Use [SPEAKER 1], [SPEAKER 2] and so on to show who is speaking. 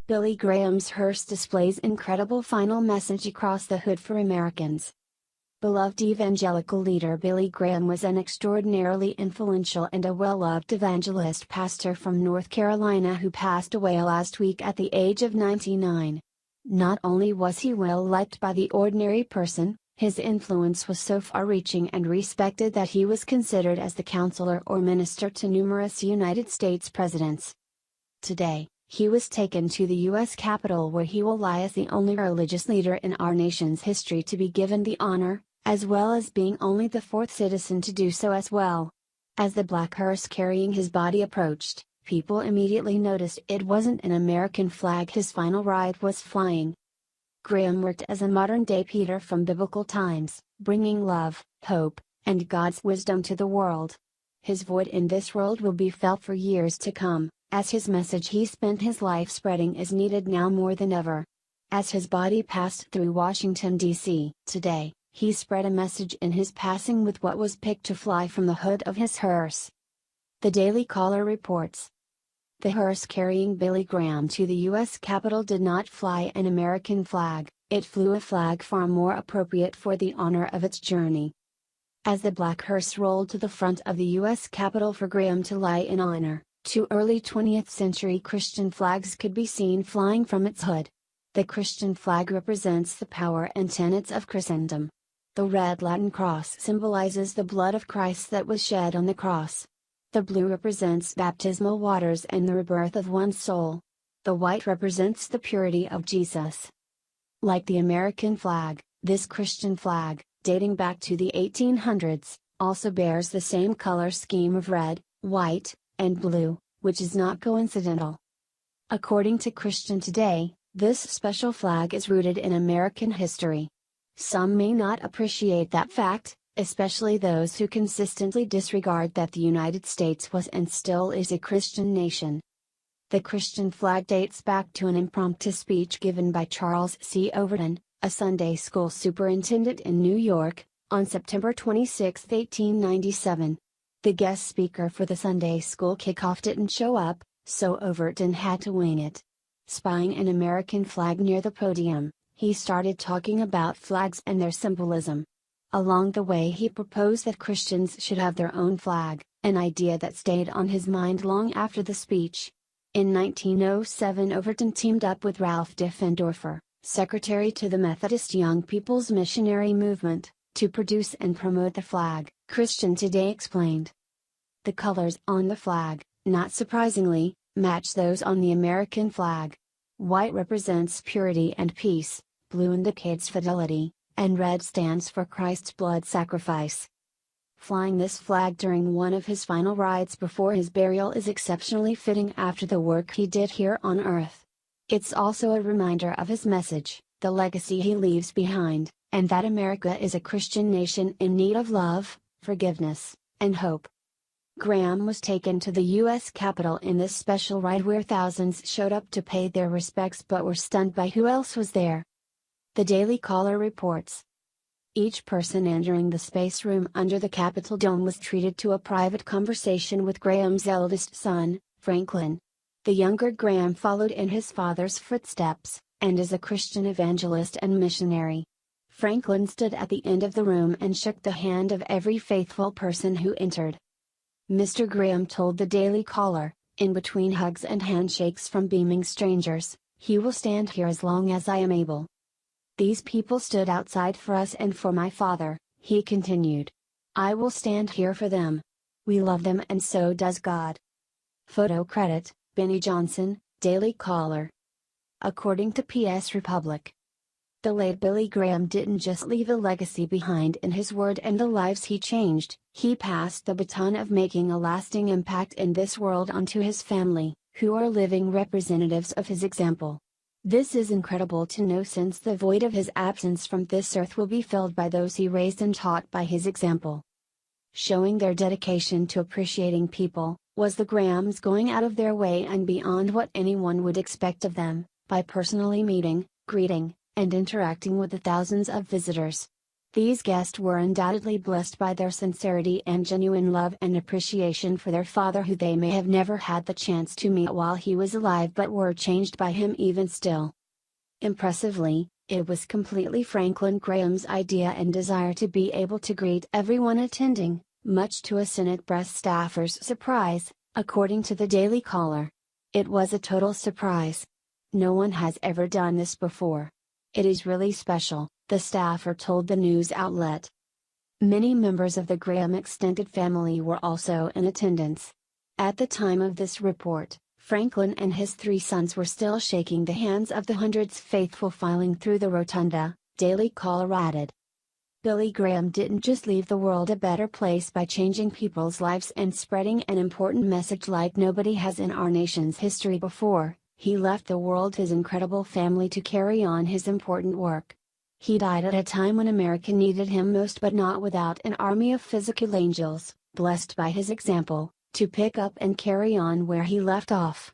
[SPEAKER 1] Billy Graham's Hearse displays incredible final message across the hood for Americans. Beloved evangelical leader Billy Graham was an extraordinarily influential and a well-loved evangelist pastor from North Carolina who passed away last week at the age of 99. Not only was he well liked by the ordinary person, his influence was so far-reaching and respected that he was considered as the counselor or minister to numerous United States presidents. Today, he was taken to the U.S. Capitol where he will lie as the only religious leader in our nation's history to be given the honor, as well as being only the fourth citizen to do so as well. As the black hearse carrying his body approached, people immediately noticed it wasn't an American flag his final ride was flying. Graham worked as a modern-day Peter from biblical times, bringing love, hope, and God's wisdom to the world. His void in this world will be felt for years to come, as his message he spent his life spreading is needed now more than ever. As his body passed through Washington, D.C. today, he spread a message in his passing with what was picked to fly from the hood of his hearse. The Daily Caller reports. The hearse carrying Billy Graham to the U.S. Capitol did not fly an American flag, it flew a flag far more appropriate for the honor of its journey. As the black hearse rolled to the front of the U.S. Capitol for Graham to lie in honor, 2 early 20th century Christian flags could be seen flying from its hood. The Christian flag represents the power and tenets of Christendom. The red Latin cross symbolizes the blood of Christ that was shed on the cross. The blue represents baptismal waters and the rebirth of one's soul. The white represents the purity of Jesus. Like the American flag, this Christian flag, dating back to the 1800s, also bears the same color scheme of red, white, and blue, which is not coincidental. According to Christian Today, this special flag is rooted in American history. Some may not appreciate that fact, especially those who consistently disregard that the United States was and still is a Christian nation. The Christian flag dates back to an impromptu speech given by Charles C. Overton, a Sunday school superintendent in New York, on September 26, 1897. The guest speaker for the Sunday school kickoff didn't show up, so Overton had to wing it. Spying an American flag near the podium, he started talking about flags and their symbolism. Along the way he proposed that Christians should have their own flag, an idea that stayed on his mind long after the speech. In 1907 Overton teamed up with Ralph Diffendorfer, secretary to the Methodist Young People's Missionary Movement, to produce and promote the flag, Christian Today explained. The colors on the flag, not surprisingly, match those on the American flag. White represents purity and peace, blue indicates fidelity, and red stands for Christ's blood sacrifice. Flying this flag during one of his final rides before his burial is exceptionally fitting after the work he did here on earth. It's also a reminder of his message, the legacy he leaves behind, and that America is a Christian nation in need of love, forgiveness, and hope. Graham was taken to the U.S. Capitol in this special ride where thousands showed up to pay their respects but were stunned by who else was there. The Daily Caller reports. Each person entering the space room under the Capitol dome was treated to a private conversation with Graham's eldest son, Franklin. The younger Graham followed in his father's footsteps, and is a Christian evangelist and missionary. Franklin stood at the end of the room and shook the hand of every faithful person who entered. Mr. Graham told the Daily Caller, in between hugs and handshakes from beaming strangers, "He will stand here as long as I am able. These people stood outside for us and for my father," he continued. "I will stand here for them. We love them and so does God." Photo credit, Benny Johnson, Daily Caller. According to PS Republic, the late Billy Graham didn't just leave a legacy behind in his word and the lives he changed, he passed the baton of making a lasting impact in this world onto his family, who are living representatives of his example. This is incredible to know since the void of his absence from this earth will be filled by those he raised and taught by his example. Showing their dedication to appreciating people, was the Grahams going out of their way and beyond what anyone would expect of them, by personally meeting, greeting, and interacting with the thousands of visitors. These guests were undoubtedly blessed by their sincerity and genuine love and appreciation for their father, who they may have never had the chance to meet while he was alive, but were changed by him even still. Impressively, it was completely Franklin Graham's idea and desire to be able to greet everyone attending, much to a Senate brass staffer's surprise, according to the Daily Caller. It was a total surprise. No one has ever done this before. It is really special, the staffer told the news outlet. Many members of the Graham extended family were also in attendance. At the time of this report, Franklin and his 3 sons were still shaking the hands of the hundreds faithful filing through the rotunda, Daily Caller added. Billy Graham didn't just leave the world a better place by changing people's lives and spreading an important message like nobody has in our nation's history before. He left the world his incredible family to carry on his important work. He died at a time when America needed him most, but not without an army of physical angels, blessed by his example, to pick up and carry on where he left off.